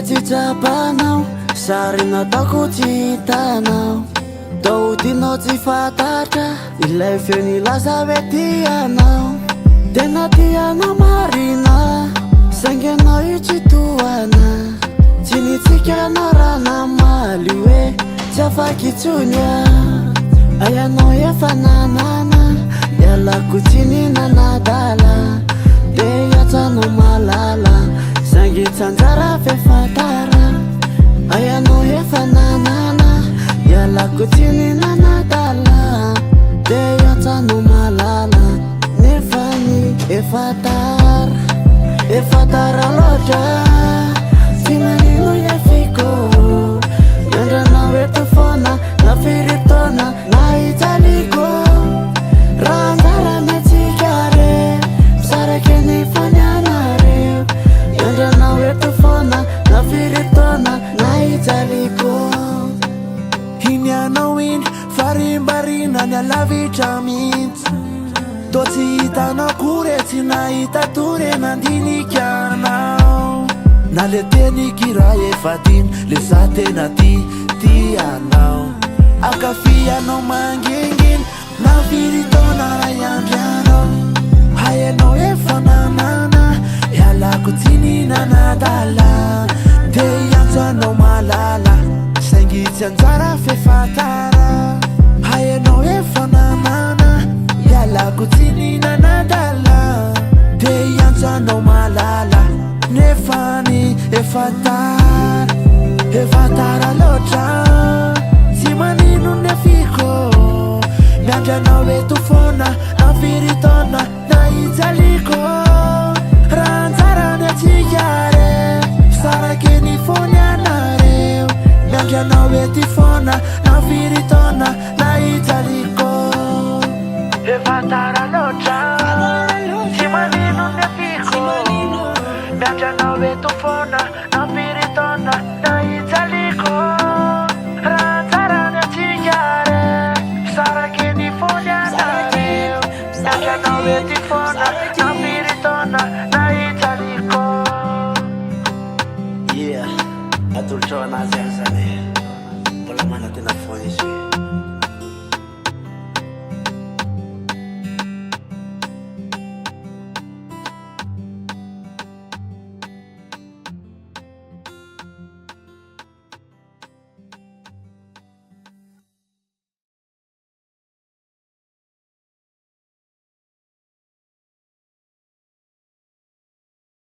Tsapanao sary nataoko tsy hitanao daodinao tsy fantatra ilay feo nilaza hoe tianao tena tiana marina saingy anao io tsy toana tsy nitsikana raha namaly hoe tsy afaky itsonya ay anao efa nanana ialako tsy ninanadala de iatsanao malala saingy tsanjara fefantara ay anao efa nanana ialako tsy ninanadala de iatsanao malala nefa ny efatara loatra tsy manino efiko miandranao eto fona na firytona na itsaliko raha anjara miatsikare misaraky ny fanianareo miandranao eto fona na firytona na itsaliko iny anao iny farimbarina ny alavitra mihitsy to tsy hitanao kore tsy nahita tore nandinikanao na le tenikira efa tiny le za tena tianao akafianao manginginy na firytona ray andrianao hayanao efa nanana ialako tsy ninanadala de iantsanao malala saingy tsy anjara fefantara hayanao efa nanana ialako tsy ninanadala de iantsanao malala nefa ny efatara loatra tsy manino nefiko miandranao eto fona na firytona na itsaliko raha anjara ny atsikare misaraky ny fonianareo miandranao ety fona na firytona na itsaliko efatara